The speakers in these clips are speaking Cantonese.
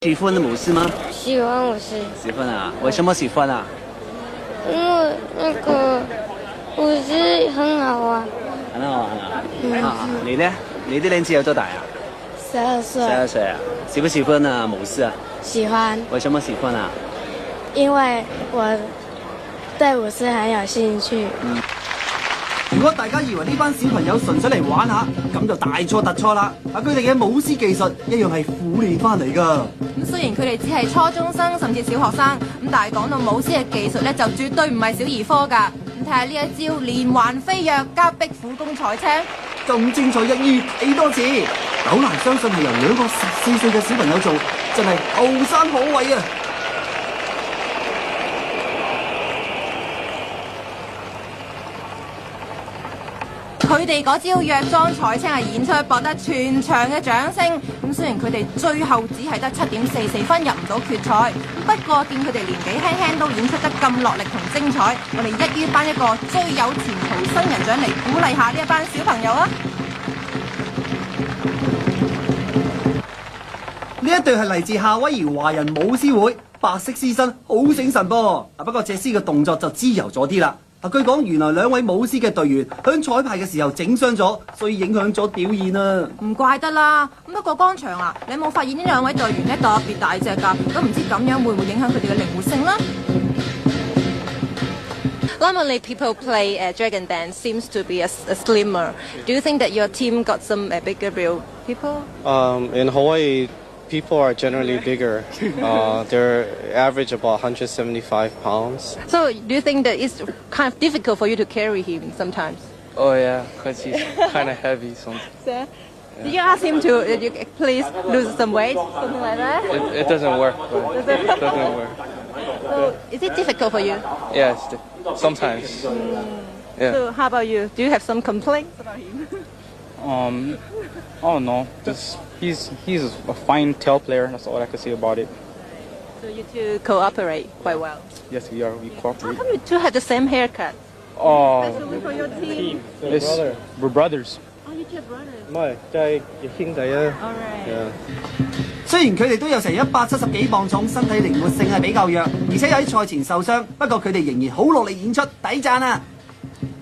喜欢的武士吗？喜欢武士，喜欢啊，为什么喜欢啊？因为那个武士很好玩。很好玩啊！啊，你呢？你的年纪有多大啊12岁。12岁啊？喜不喜欢啊？武士啊？喜欢，为什么喜欢啊？因為我對武士很有興趣。如果大家以為呢班小朋友純粹嚟玩下，咁就大錯特錯啦！佢哋嘅武師技術一樣係苦練翻嚟㗎。咁雖然佢哋只係初中生甚至小學生，咁但係講到武師嘅技術咧，就絕對唔係小兒科㗎。咁睇下呢一招連環飛躍加壁虎功賽車，咁精彩一於睇多次，好難相信係由2個14歲嘅小朋友做，真係後生可畏啊！佢哋嗰招藥妝彩青係演出博得全場嘅掌聲。咁雖然佢哋最後只係得7.44分入唔到決賽，不過見佢哋年紀輕輕都演出得咁落力同精彩，我哋一於頒一個最有前途新人獎嚟鼓勵下呢一班小朋友啊！呢一隊係嚟自夏威夷華人武師會，白色獅身好醒神噃。不過隻獅嘅動作就自由咗啲啦。據講原來2位武師嘅隊員響彩排嘅時候整傷咗，所以影響咗表現啊。唔怪得啦。咁不過剛場啊，你有冇發現呢2位隊員咧特別大隻㗎？咁唔知咁樣會唔會影響佢哋嘅靈活性呢？ Normally, people play Dragon Dance seems to be a slimmer. Do you think that your team got some bigger real people? In Hawaii, people are generally bigger. They're average about 175 pounds. So, do you think that it's kind of difficult for you to carry him sometimes? Oh yeah, because he's kind of heavy sometimes. So, did you ask him to please lose some weight, something like that? It doesn't work. But it doesn't work. So, is it difficult for you? Yeah, sometimes. Yeah. So, how about you? Do you have some complaints about him? I don't know. Just he's a fine tail player. That's all I can say about it. So you two cooperate quite well. Yes, we are. We How cooperate. come you two have the same haircut? Oh, Especially for your team. we're brothers. Oh, you two are brothers. 唔係，即係兄弟啊。All right. Yeah. 雖然佢哋都有成170幾磅重，身體靈活性係比較弱，而且喺賽前受傷，不過佢哋仍然好努力演出，抵讚啊！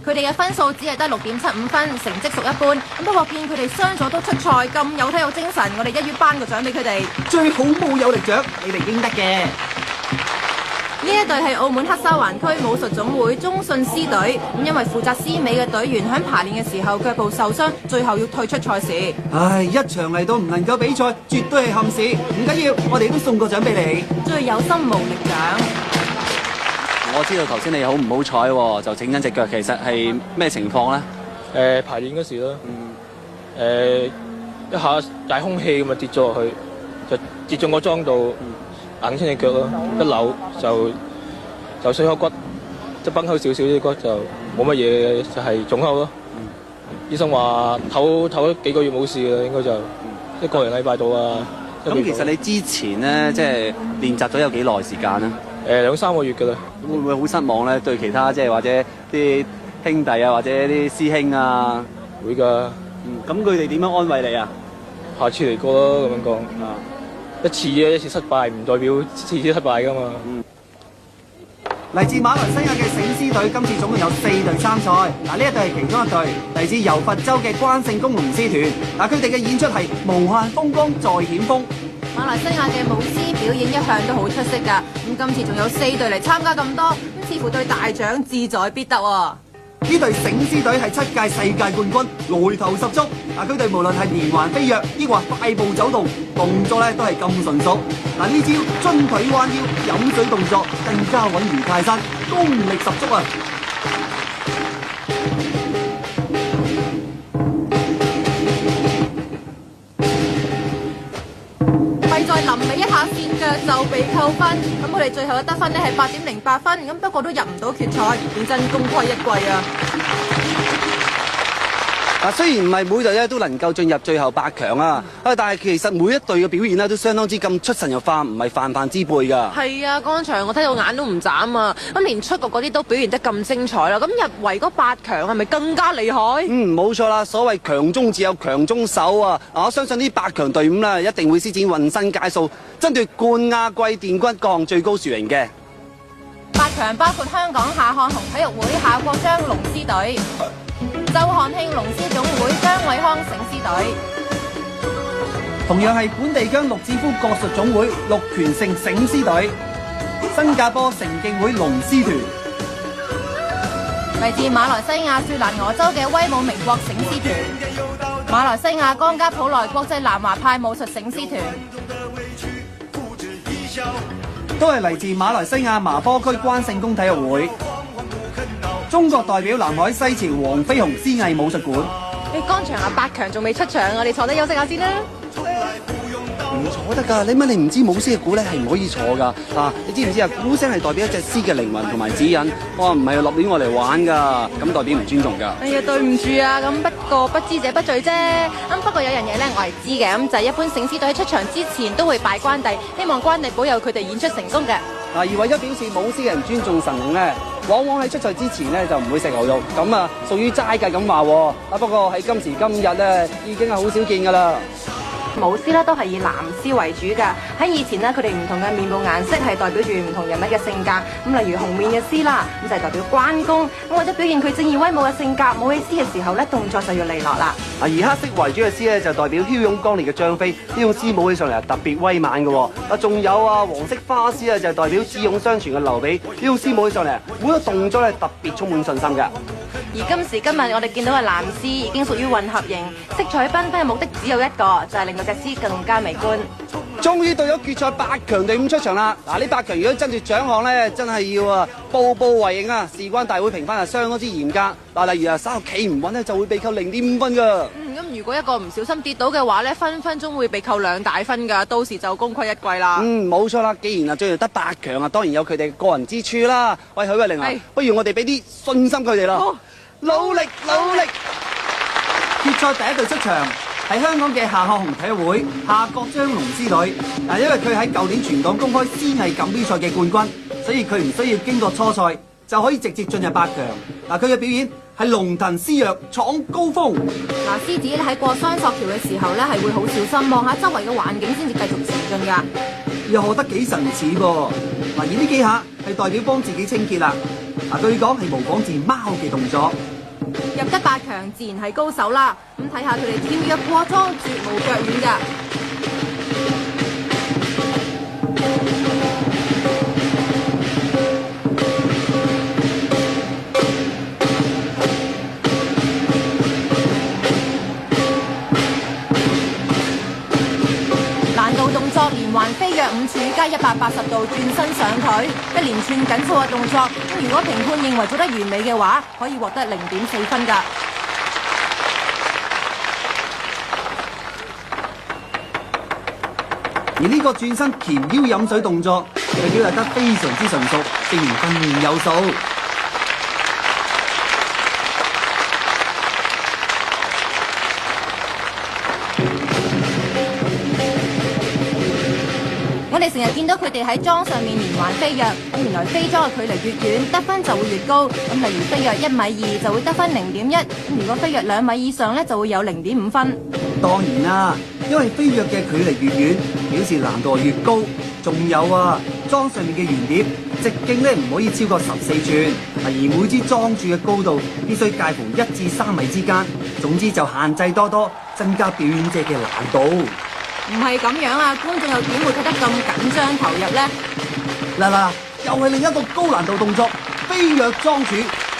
佢哋嘅分數只係得6.75分，成績屬一般。咁不過見佢哋傷咗都出賽，咁有體育精神，我哋一於頒個獎俾佢哋。最好武有力獎，你哋應得嘅。呢一隊係澳門黑沙環區武術總會中信獅隊，咁因為負責獅尾嘅隊員喺排練嘅時候腳部受傷，最後要退出賽事。唉，一場嚟到唔能夠比賽，絕對係憾事。唔緊要，我哋都送個獎俾你。最有心無力獎。我知道頭先你好唔好彩喎，就整緊隻腳，其實係咩情況咧？排練嗰時咯，一下大空氣咁啊跌咗落去，就跌中個樁度，硬親隻腳咯，一扭就碎口骨，即崩開少少啲骨就冇乜嘢，就係腫口咯。醫生話唞咗幾個月冇事啦，應該就1個禮拜到啊。咁其實你之前咧，即係練習咗有幾耐時間咧？2-3個月㗎啦。會唔會好失望咧？對其他即係或者啲兄弟啊，或者啲師兄啊？會㗎。咁佢哋點樣安慰你啊？下次嚟過咯，咁樣講。一次啫，一次失敗唔代表次次失敗㗎嘛。嚟自馬來西亞嘅醒獅隊，今次總共有4隊參賽。呢一隊係其中一隊，嚟自柔佛州嘅關聖公龍獅團。佢哋嘅演出係無限風光在險峰。馬來西亞嘅舞獅表演一向都好出色㗎，咁今次仲有4隊嚟參加咁多，咁似乎對大獎志在必得喎。呢隊醒獅隊係7屆世界冠軍，來頭十足。佢哋無論係連環飛躍，抑或快步走動，動作咧都係咁純熟。呢招樽腿彎腰、飲水動作更加穩如泰山，功力十足啊！咪在臨尾一下跣腳就被扣分，咁我哋最後嘅得分呢係8.08分，咁不過都入唔到決賽，認真功虧一簣啊！嗱，雖然唔係每隊咧都能夠進入最後8強啊，但係其實每一隊嘅表現咧都相當之咁出神入化，唔係泛泛之輩㗎。係啊，剛才我睇到眼都唔眨啊！咁連出局嗰啲都表現得咁精彩啦，咁入圍嗰8強係咪更加厲害？冇錯啦，所謂強中自有強中手啊！我相信呢8強隊伍啦，一定會施展渾身解數，爭奪冠亞季殿軍各項最高殊榮嘅。8強包括香港夏漢雄體育會夏國璋龍獅隊、周漢興龍獅總會張偉康醒獅隊，同樣係本地疆陸志夫國術總會陸權勝醒獅隊，新加坡成競會龍獅團，嚟自馬來西亞雪蘭莪州嘅威武名國醒獅團，馬來西亞江加普萊國際南華派武術醒獅團，都係嚟自馬來西亞麻坡區關聖宮體育會。中國代表南海西樵黃飛鴻獅藝武術館。你剛場啊8強仲未出場，我哋坐低休息下先啦。唔坐得㗎，你乜你唔知舞獅嘅鼓咧係唔可以坐㗎？你知唔知啊？鼓聲係代表一隻獅嘅靈魂同埋指引，我唔係立亂我嚟玩㗎，咁代表唔尊重㗎。哎呀，對唔住啊，咁不過不知者不罪啫。不過有樣嘢咧，我係知嘅，咁就係一般醒獅隊喺出場之前都會拜關帝，希望關帝保佑佢哋演出成功嘅。而為咗表示舞獅嘅人尊重神靈咧，往往喺出賽之前咧就唔會食牛肉，咁屬於齋戒咁話。不過喺今時今日咧，已經係好少見㗎啦。舞獅咧都係以藍獅為主㗎。喺以前咧，佢哋唔同嘅面部顏色係代表住唔同人物嘅性格。咁例如紅面嘅獅啦，咁就係代表關公。咁為咗表現佢正義威武嘅性格，舞起獅嘅時候咧，動作就要利落啦。而黑色為主嘅獅咧就代表驍勇剛烈嘅張飛，呢種獅舞起上嚟係特別威猛嘅。仲有黃色花獅咧就係代表智勇雙全嘅劉備，呢種獅舞起上嚟每個動作咧特別充滿信心嘅。而今時今日我哋見到嘅藍獅已經屬於混合型，色彩繽紛嘅目的只有一個，就係令到隻獅更加美觀。終於到咗決賽8強隊伍出場啦！呢8強如果爭奪獎項咧，真係要步步為營啊！事關大會評分係相當之嚴格。例如稍後企唔穩咧，就會被扣0.5分㗎。咁如果一個唔小心跌倒嘅話咧，分分鐘會被扣2大分㗎，到時就功虧一簣啦。冇錯啦，既然最後得8強啊，當然有佢哋個人之處啦。喂，許慧玲啊，不如我哋俾啲信心佢哋啦。努力努力！決賽第一隊出場係香港嘅夏漢雄體育會夏國璋龍獅隊。因為佢喺舊年全港公開獅藝錦標賽嘅冠軍，所以佢唔需要經過初賽就可以直接進入8強。佢嘅表演係龍騰獅躍闖高峰。獅子喺過雙索橋嘅時候咧，係會好小心望下周圍嘅環境先至繼續前進㗎。又學得幾神似噃。而呢幾下係代表幫自己清潔啦。據講係模仿自貓嘅動作。入得8強自然係高手啦。咁睇下佢哋跳躍過莊，絕無腳軟㗎。難度動作連環飛躍5處加180度轉身上腿，一連串緊湊嘅動作。咁如果評判認為做得完美嘅話，可以獲得0.4分㗎。而呢個轉身鉗腰飲水動作，佢表達得非常之純熟，證明訓練有素。我哋成日見到佢哋喺莊上面連環飛躍，咁原來飛莊嘅距離越遠，得分就會越高。咁例如飛躍1.2米就會得分0.1，咁如果飛躍2米以上咧，就會有0.5分。當然啦，因為飛躍嘅距離越遠，表示難度越高。仲有莊上面嘅圓碟直徑咧唔可以超過14寸，而每支莊柱嘅高度必須介乎1至3米之間。總之就限制多多，增加表演者嘅難度。唔係咁樣啊，觀眾又點會睇得咁緊張投入呢？嗱，又係另一個高難度動作，飛躍莊柱，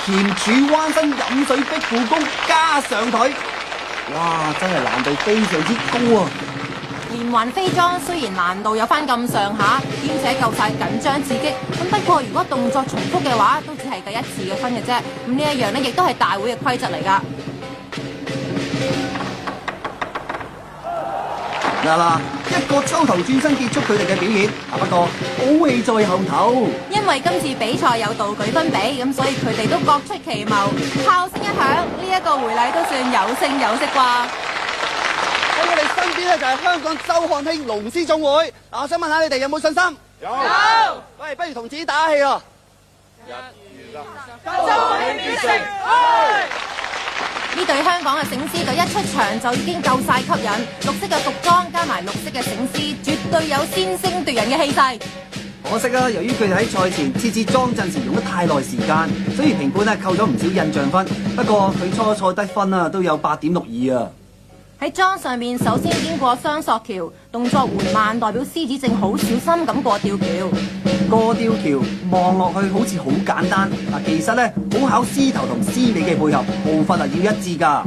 鉗柱彎身飲水壁負弓加上腿，哇！真係難度非常之高啊！連環飛莊雖然難度有翻咁上下，兼且夠晒緊張刺激，咁不過如果動作重複嘅話，都只係計1次嘅分嘅啫。咁呢一樣呢，亦都係大會嘅規則嚟㗎。啦，一個抽頭轉身結束佢哋嘅表演。不過好戲在後頭，因為今次比賽有道具分比，咁所以佢哋都各出奇謀。炮聲一響，呢一個回禮都算有聲有色啩。喺我哋身邊咧就係香港周漢興龍獅總會。我想問下你哋有冇信心？有。喂，不如同自己打氣咯。呢隊香港嘅醒獅隊一出場就已經夠晒吸引，綠色嘅服裝加埋綠色嘅醒獅，絕對有先聲奪人嘅氣勢。可惜啊，由於佢哋喺賽前設置裝陣時用得太耐時間，所以評判扣咗唔少印象分。不過佢初賽得分都有8.62啊。喺裝上面，首先經過雙索橋，動作緩慢，代表獅子正好小心咁過吊橋。過吊橋望落去好似好簡單，其實咧好考獅頭同獅尾嘅配合，步伐要一致㗎。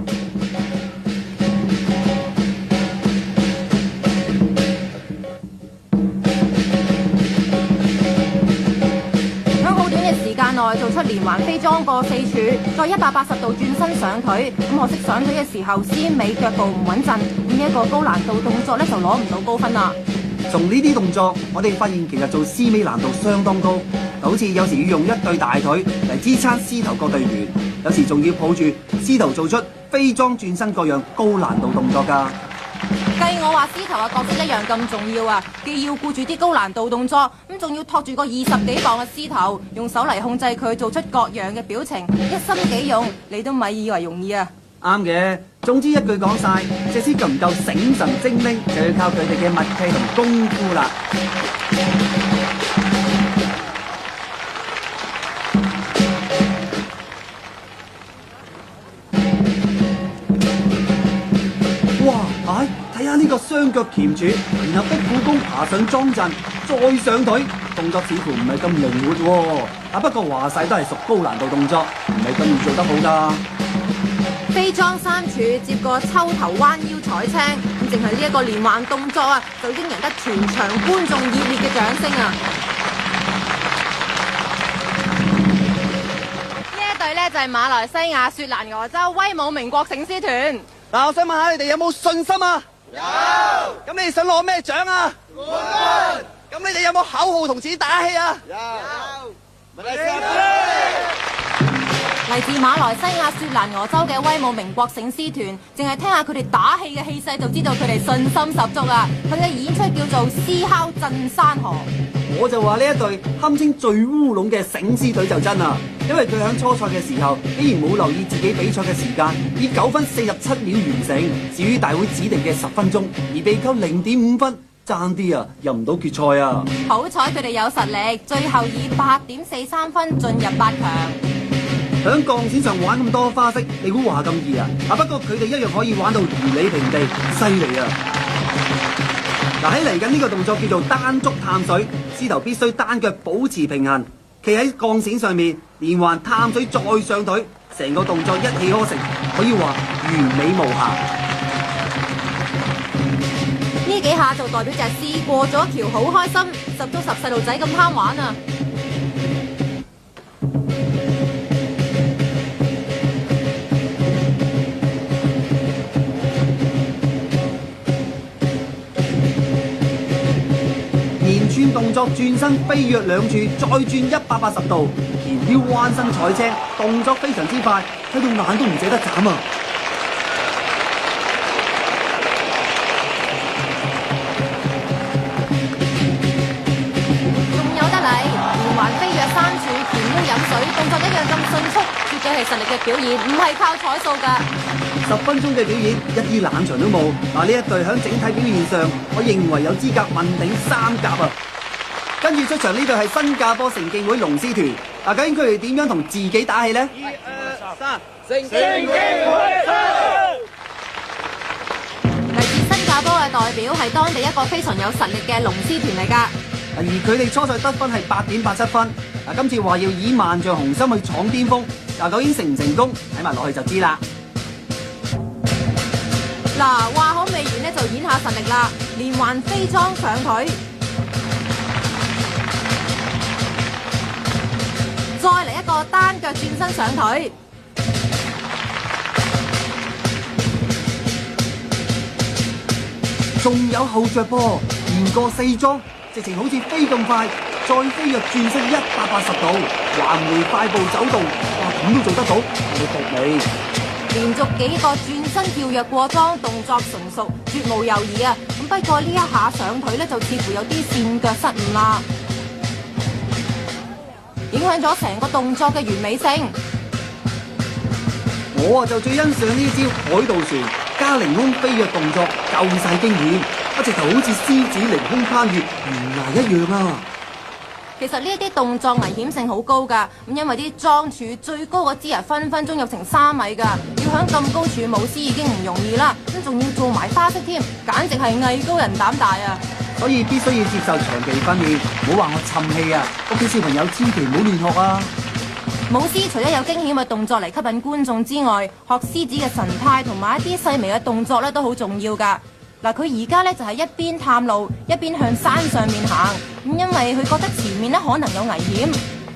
喺好短嘅時間內做出連環飛裝過4處，再180度轉身上腿。咁可惜上腿嘅時候，獅尾腳步唔穩陣，咁呢一個高難度動作咧就攞唔到高分啦。從呢啲動作，我哋發現其實做獅尾難度相當高，好似有時要用一對大腿嚟支撐獅頭各隊員，有時仲要抱住獅頭做出飛裝轉身各樣高難度動作㗎。計我話獅頭嘅角色一樣咁重要啊！既要顧住啲高難度動作，咁仲要托住個20幾磅嘅獅頭，用手嚟控制佢做出各樣嘅表情，一心幾用，你都咪以為容易啊！啱嘅，總之一句講晒，隻獅夠唔夠醒神精靈，就要靠佢哋嘅默契同功夫啦。哇！睇下呢個雙腳鉗住，然後逼虎功爬上裝陣，再上腿，動作似乎唔係咁靈活喎。不過話晒都係屬高難度動作，唔係咁易做得好㗎。飛裝3處接過抽頭彎腰採青，咁淨係呢一個連環動作啊，就已經贏得全場觀眾熱烈嘅掌聲啊！呢一隊呢，就係馬來西亞雪蘭莪州威武明國醒獅團。嗱，我想問下你哋有冇信心啊？有。咁你哋想攞咩獎啊？冠軍。咁你哋有冇口號同自己打氣啊？有。嚟自馬來西亞雪蘭莪州嘅威武明國醒獅團，淨係聽下佢哋打氣嘅氣勢，就知道佢哋信心十足啊！佢嘅演出叫做獅吼震山河。我就話呢一隊堪稱最烏龍嘅醒獅隊就真啦，因為佢喺初賽嘅時候，竟然冇留意自己比賽嘅時間，以9分47秒完成，至於大會指定嘅10分鐘，而被扣0.5分，爭啲入唔到決賽啊！好彩佢哋有實力，最後以8.43分進入8強。喺鋼線上玩咁多花式，你估話咁易啊？不過佢哋一樣可以玩到如履平地，犀利啊！喺嚟緊呢個動作叫做單足探水，獅頭必須單腳保持平衡，企喺鋼線上面，連環探水再上腿，成個動作一氣呵成，可以話完美無瑕。呢幾下就代表隻獅過咗橋好開心，十足十細路仔咁貪玩啊！連串動作轉身飛躍2處，再轉180度，前腰彎身採青，動作非常之快，睇到眼都唔捨得眨啊！仲有得嚟，連環飛躍3處，前腰飲水，動作一樣咁迅速，絕對係實力嘅表現，唔係靠彩數㗎。10分鐘嘅表演，一啲冷場都冇。呢一隊喺整體表現上，我認為有資格問鼎3甲啊！跟住出場呢隊係新加坡城競會龍獅團。究竟佢哋點樣同自己打氣呢？1、2、3，城競會！嚟自新加坡嘅代表係當地一個非常有實力嘅龍獅團嚟㗎。而佢哋初賽得分係8.87分。今次話要以萬丈雄心去闖巔峰，究竟成唔成功？睇埋落去就知啦。話好未完呢，就演下實力啦！連環飛裝上腿，再嚟一個單腳轉身上腿，仲有後着噃，連過4樁，直情好似飛咁快，再飛躍轉身180度，環回快步走動，哇咁都做得到，你服未？連續幾個轉身跳躍過莊，動作純熟，絕無猶豫啊！咁不過呢一下上腿咧，就似乎有啲跣腳失誤啦，影響咗成個動作嘅完美性。我就最欣賞呢招海盜船加凌空飛躍動作，夠晒驚險，直頭好似獅子凌空攀越懸崖一樣啊！其實呢一啲動作危險性好高㗎，咁因為啲樁柱最高嗰支分分鐘有成3米㗎，要響咁高處舞獅已經唔容易啦，咁仲要做埋花式添，簡直係藝高人膽大啊！所以必須要接受長期訓練，唔好話我沉氣啊！屋企小朋友千祈唔好亂學啊！舞獅除咗有驚險嘅動作嚟吸引觀眾之外，學獅子嘅神態同埋一啲細微嘅動作咧都好重要㗎。嗱，佢而家咧就係一邊探路一邊向山上面行，咁因為佢覺得前面咧可能有危險。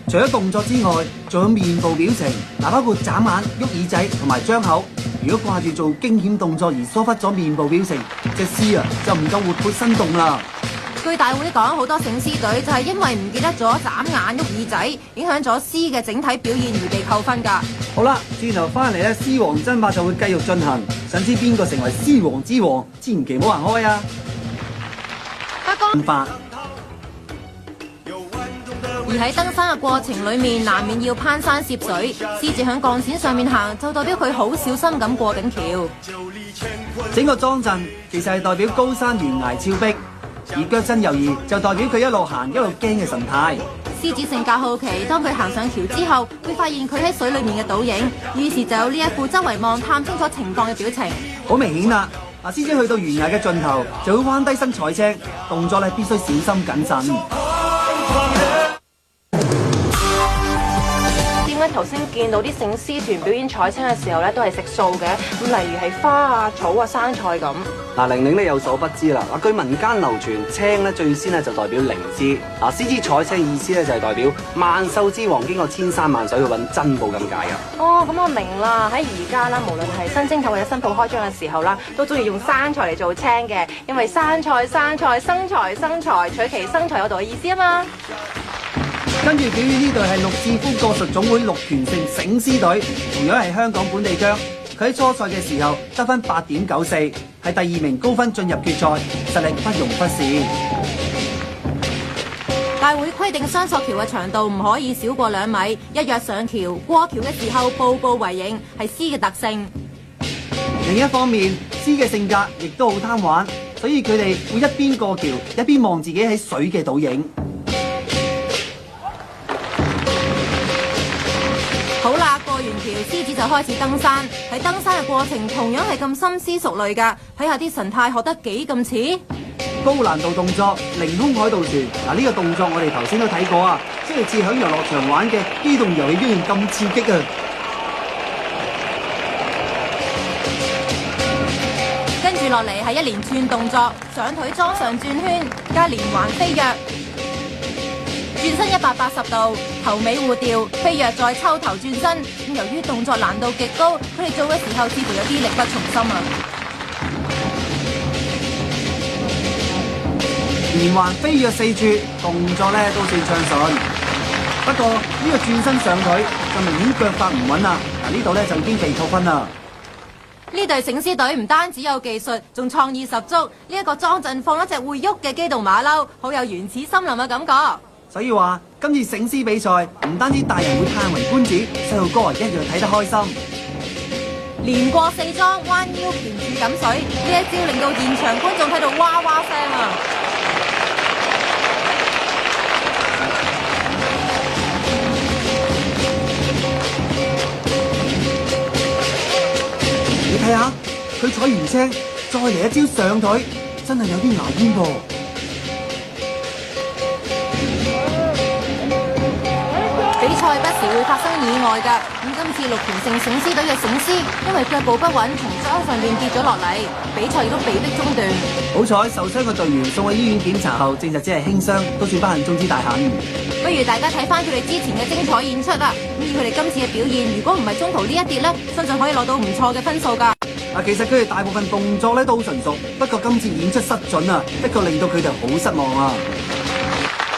除咗動作之外，仲有面部表情，包括眨眼、喐耳仔同埋張口。如果掛住做驚險動作而疏忽咗面部表情，隻獅啊就唔夠活潑生動啦。據大會講，好多醒獅隊就係因為唔記得咗眨眼、喐耳仔，影響咗獅嘅整體表現而被扣分㗎。好啦，轉頭翻嚟咧，獅王爭霸就會繼續進行。想知邊個成為獅王之王，千祈唔好行開啊！而喺登山嘅過程裏面，難免要攀山涉水。獅子響鋼線上面行，就代表佢好小心咁過緊橋。整個莊陣其實係代表高山懸崖峭壁，而腳震猶豫就代表佢一路行一路驚嘅神態。獅子性格好奇，當佢行上橋之後，會發現佢喺水裏面嘅倒影，於是就有呢一副周圍望探清楚情況嘅表情。好明顯啦，獅子去到懸崖嘅盡頭，就會彎低身採青，動作咧必須小心謹慎。點解頭先見到啲醒獅團表演採青嘅時候咧，都係食素嘅？咁例如係花啊、草啊、生菜咁。嗱，玲玲咧有所不知啦。嗱，據民間流傳，青咧最先咧就代表靈芝。嗱，獅子採青意思咧就係代表萬獸之王經過千山萬水去揾珍寶咁解噶。哦，咁我明啦。喺而家啦，無論係新正頭或者新鋪開張嘅時候啦，都中意用生菜嚟做青嘅，因為生菜生財生財，取其生財有道嘅意思啊嘛。跟住表演呢隊係陸志夫國術總會陸權勝醒獅隊，同樣係香港本地薑。佢喺初賽嘅時候得分8.94，係第2名高分進入決賽，實力不容忽視。大會規定雙索橋嘅長度唔可以少過2米，一躍上橋過橋嘅時候步步為營，係獅嘅特性。另一方面，獅嘅性格亦都好貪玩，所以佢哋會一邊過橋一邊望自己喺水嘅倒影。好啦，過完橋，獅子就開始登山。喺登山嘅過程同樣係咁深思熟慮㗎。睇下啲神態學得幾咁似。高難度動作凌空海盜船，嗱，呢個動作我哋頭先都睇過啊，即係似響遊樂場玩嘅機動遊戲一樣咁刺激啊！跟住落嚟係一連串動作，上腿裝上轉圈，加連環飛躍。轉身180度，頭尾互調，飛躍再抽頭轉身。咁由於動作難度極高，佢哋做嘅時候似乎有啲力不從心啊！連環飛躍4處，動作咧都算暢順。不過呢個轉身上腿就明顯腳法唔穩啦。嗱，呢度咧就已經被扣分啦。呢隊醒獅隊唔單止有技術，仲創意十足。呢一個莊陣放一隻會喐嘅機動馬騮，好有原始森林嘅感覺。所以話今次醒獅比賽唔單止大人會歎為觀止，細路哥一樣睇得開心。連過4樁，彎腰鉗住錦水，呢一招令到現場觀眾睇到哇哇聲啊！你睇下，佢採完青，再嚟一招上腿，真係有啲牙煙噃。比賽不時會發生意外㗎，咁今次陸權勝醒獅隊嘅醒獅，因為腳步不穩，從樁上面跌咗落嚟，比賽亦都被迫中斷。好彩受傷嘅隊員送去醫院檢查後，證實只係輕傷，都算不幸中之大幸。不如大家睇翻佢哋之前嘅精彩演出啦，咁以佢哋今次嘅表現，如果唔係中途呢一跌呢，相信可以攞到唔錯嘅分數㗎。其實佢哋大部分動作咧都好純熟，不過今次演出失準啊，的確令到佢哋好失望啊。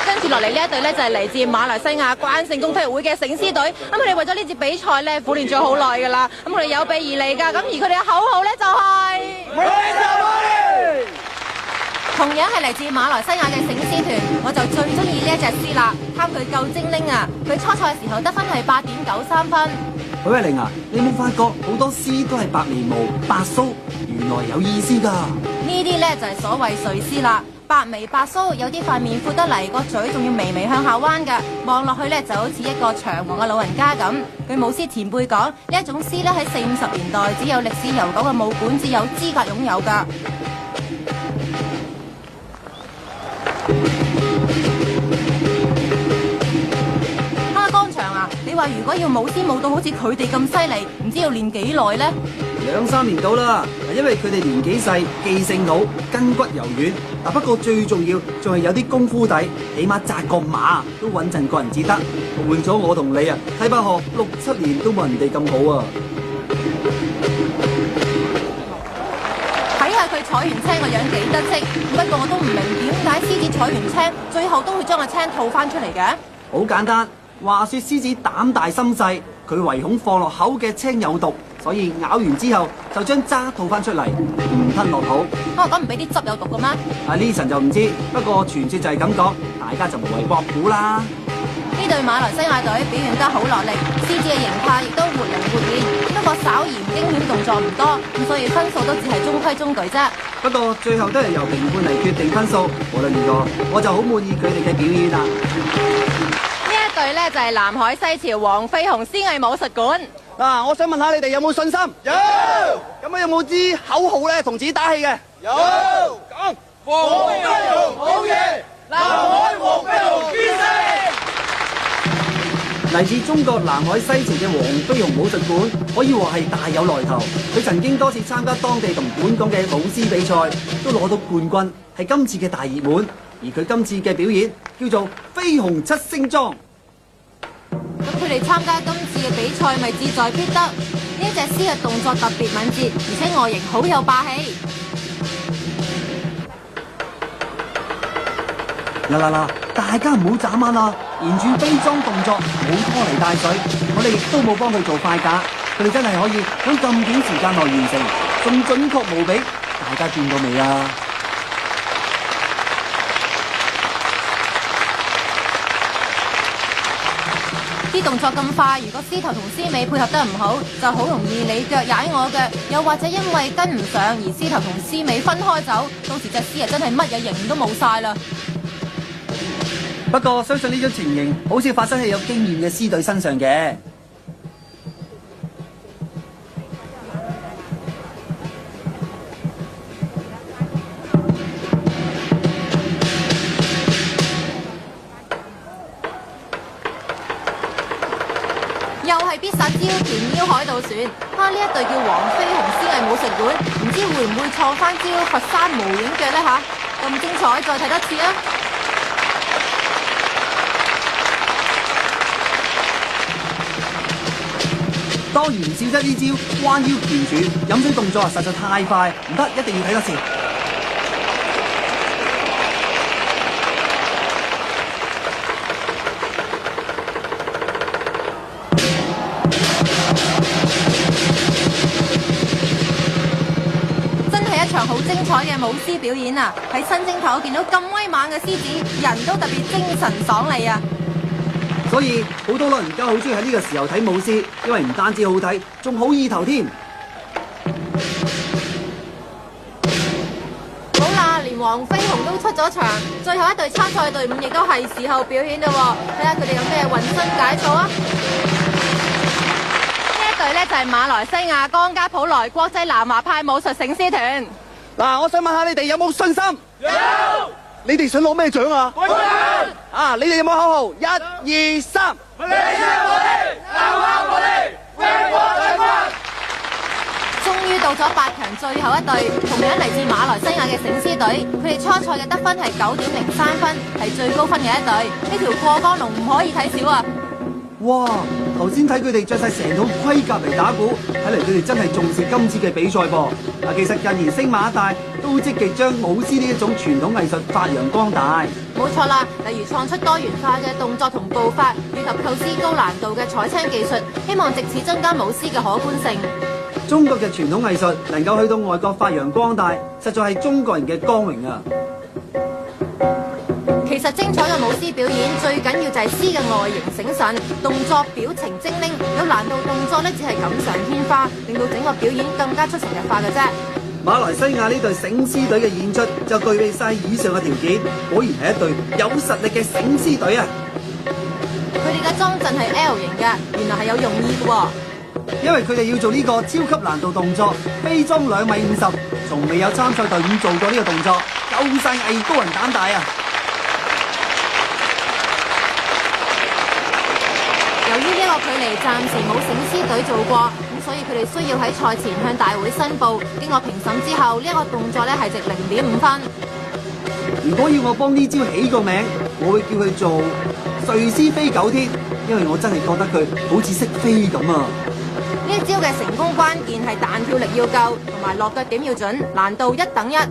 跟住落嚟呢一隊咧就係嚟自馬來西亞關聖宮體育會嘅醒獅隊，咁佢哋為咗呢次比賽咧苦練咗好耐㗎啦，咁佢哋有備而嚟㗎，咁而佢哋嘅口號咧就係、同樣係嚟自馬來西亞嘅醒獅團，我就最中意呢一隻獅啦，貪佢夠精靈啊！佢初賽嘅時候得分係8.93分。許慧玲啊，你有冇發覺好多獅都係白眉毛、白鬚，原來有意思㗎？呢啲咧就係所謂睡獅啦。白眉白鬚，有啲塊面闊得嚟，個嘴仲要微微向下彎㗎，望落去咧就好似一個長毛嘅老人家咁。據舞獅前輩講，呢一種獅咧喺40-50年代只有歷史悠久嘅武館至有資格擁有㗎。江祥啊，你話如果要舞獅舞到好似佢哋咁犀利，唔知要練幾耐呢2-3年到啦，因為佢哋年紀細、記性好、筋骨柔軟。不過最重要仲係有啲功夫底，起碼紮個馬都穩陣過人至得。換咗我同你啊，睇把學6-7年都冇人哋咁好啊！睇下佢採完青個樣幾得戚，不過我都唔明點解獅子採完青，最後都會將個青吐翻出嚟嘅。好簡單，話說獅子膽大心細，佢唯恐放落口嘅青有毒，所以咬完之後就將渣吐翻出嚟，唔吞落肚。咁唔俾啲汁有毒嘅咩？呢層就唔知，不過傳說就係咁講，大家就無謂博估啦。呢隊馬來西亞隊表現得好落力，獅子嘅形態亦都活靈活現，不過稍嫌驚險動作唔多，咁所以分數都只係中規中矩啫。不過最後都係由評判嚟決定分數，無論如何，我就好滿意佢哋嘅表演啦。呢一隊呢就係南海西潮黃飛鴻獅藝武術館。我想問下你哋有冇信心？有。咁有冇支口號咧，同自己打氣嘅？有。講黃飛鴻好嘢，南海黃飛鴻必勝。嚟自中國南海西潮嘅黃飛鴻武術館，可以話係大有來頭。佢曾經多次參加當地同本港嘅舞獅比賽，都攞到冠軍，係今次嘅大熱門。而佢今次嘅表演叫做飛鴻七星裝。咁佢哋參加今次嘅比賽，咪志在必得。呢隻獅嘅動作特別敏捷，而且外形好有霸氣。嗱，大家唔好眨眼啦！沿住飛裝動作，冇拖泥帶水，我哋亦都冇幫佢做快架，佢哋真係可以喺咁短時間內完成，仲準確無比。大家見到未啊？啲動作咁快，如果獅頭同獅尾配合得唔好，就好容易你腳踩我腳，又或者因為跟唔上而獅頭同獅尾分開走，到時隻獅啊真係乜嘢型都冇晒啦。不過相信呢種情形好似發生喺有經驗嘅獅隊身上嘅。又係必殺招田腰海盜船，呢一隊叫黃飛鴻獅藝武術館，唔知會唔會創翻招佛山無影腳呢？咁精彩，再睇多次啊！當然唔少得呢招彎腰鉗住，飲水動作實在太快，唔得，一定要睇多次。真係一場好精彩嘅舞獅表演啊！喺新正頭見到咁威猛嘅獅子，人都特別精神爽利啊！所以好多老人家好中意喺呢個時候睇舞獅，因為唔單止好睇，仲好意頭添。好啦，連黃飛鴻都出咗場，最後一隊參賽隊伍亦都係時候表演啦！睇下佢哋有咩渾身解數啊！呢一隊呢就係馬來西亞江家普萊國際南華派武術醒獅團。我想問下你哋有冇信心？有。你哋想攞咩獎啊？冠軍！你哋有冇口號？1、2、3。終於到咗8強最後一隊，同樣嚟自馬來西亞嘅醒獅隊，佢哋初賽嘅得分係9.03分，係最高分嘅一隊。呢條過江龍唔可以睇少啊！哇！頭先睇佢哋着晒成套盔甲嚟打鼓，睇嚟佢哋真係重視今次嘅比賽噃。嗱，其實近年星馬一帶都積極將舞獅呢一種傳統藝術發揚光大。冇錯啦，例如創出多元化嘅動作同步伐，以及構思高難度嘅彩青技術，希望藉此增加舞獅嘅可觀性。中國嘅傳統藝術能夠去到外國發揚光大，實在係中國人嘅光榮啊！其實精彩嘅舞獅表演最緊要就係獅嘅外形醒神，動作表情精靈，有難度動作呢只係錦上添花，令到整個表演更加出神入化嘅啫。馬來西亞呢隊醒獅隊嘅演出就具備晒以上嘅條件，果然係一隊有實力嘅醒獅隊啊！佢哋嘅裝陣係 L 型嘅，原來係有用意嘅喎。因為佢哋要做呢個超級難度動作，飛裝2.50米，從未有參賽隊伍做過呢個動作，夠晒藝高人膽大啊！由於呢個距離暫時冇醒獅隊做過，咁所以佢哋需要喺賽前向大會申報。經過評審之後，呢一個動作咧係值0.5分。如果要我幫呢招起個名，我會叫佢做睡獅飛9天，因為我真係覺得佢好似識飛咁啊！呢一招嘅成功關鍵係彈跳力要夠，同埋落腳點要準，難度1等1。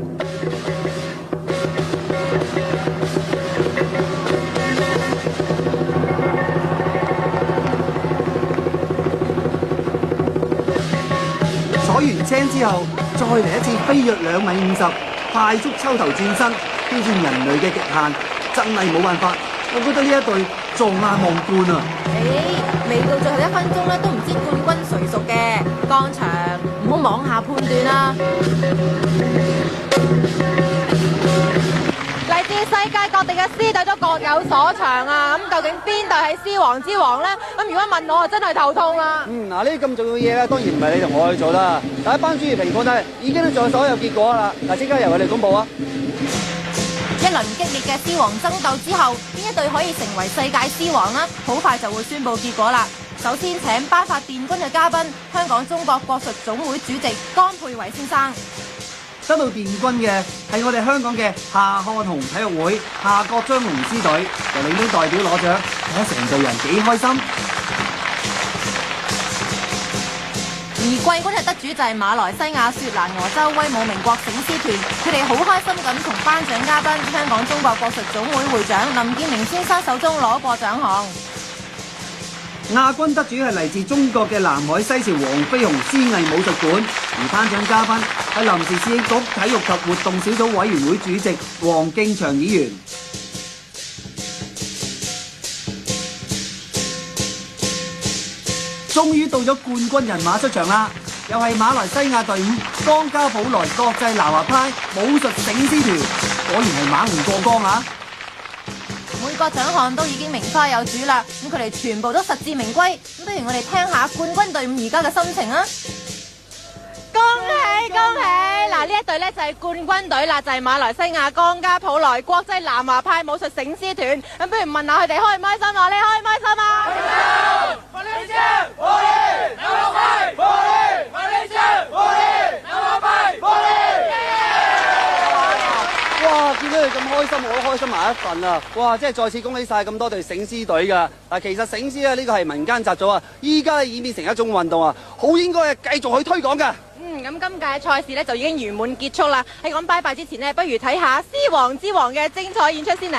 坐完青之後，再嚟一次飛躍2.50米，快速抽頭轉身，挑戰人類嘅極限，真係冇辦法。我覺得呢一隊撞眼望冠啊！未到最後1分鐘咧，都唔知冠軍誰屬嘅。當場唔好妄下判斷啦。嚟自世界各地嘅獅隊都各有所長啊！咁究竟邊隊係獅王之王呢？咁如果問我啊，真係頭痛啦。嗱，呢啲咁重要嘅嘢咧，當然唔係你同我去做啦。但係一班專業評判咧，已經都做所有結果啦。嗱，即刻由佢哋公佈啊！一輪激烈嘅獅王爭鬥之後，邊一隊可以成為世界獅王呢？好快就會宣佈結果啦。首先請頒發殿軍嘅嘉賓，香港中國國術總會主席江佩偉先生。得到殿軍嘅係我哋香港嘅夏漢雄體育會夏國璋龍獅隊，由領隊代表攞獎，睇下成隊人幾開心。而季軍嘅得主就係馬來西亞雪蘭莪州威武明國醒獅團，佢哋好開心咁同頒獎嘉賓香港中國國術總會會長林建明先生手中攞過獎項。亞軍得主係嚟自中國嘅南海西潮黃飛鴻獅藝武術館，而頒獎嘉賓係臨時市政局體育及活動小組委員會主席黃敬祥議員。終於到咗冠軍人馬出場啦，又係馬來西亞隊伍江家普萊國際南華派武術醒獅團，果然係猛龍過江啊！每個獎項都已經名花有主啦，咁佢哋全部都實至名歸。咁不如我哋聽下冠軍隊伍而家嘅心情啊！恭喜恭喜！嗱，呢一隊咧就係冠軍隊啦，就係馬來西亞江家普萊國際南華派武術醒獅團。咁不如問下佢哋開唔開心啊？你開唔開心啊？哇！見到你咁開心，我都開心埋一份啊！哇！即係再次恭喜晒咁多隊醒獅隊㗎。嗱，其實醒獅咧呢個係民間習俗啊，依家演變成一種運動啊，好應該係繼續去推廣㗎。咁今屆賽事咧就已經圓滿結束啦。喺講拜拜之前呢，不如睇下獅王之王嘅精彩演出先咧。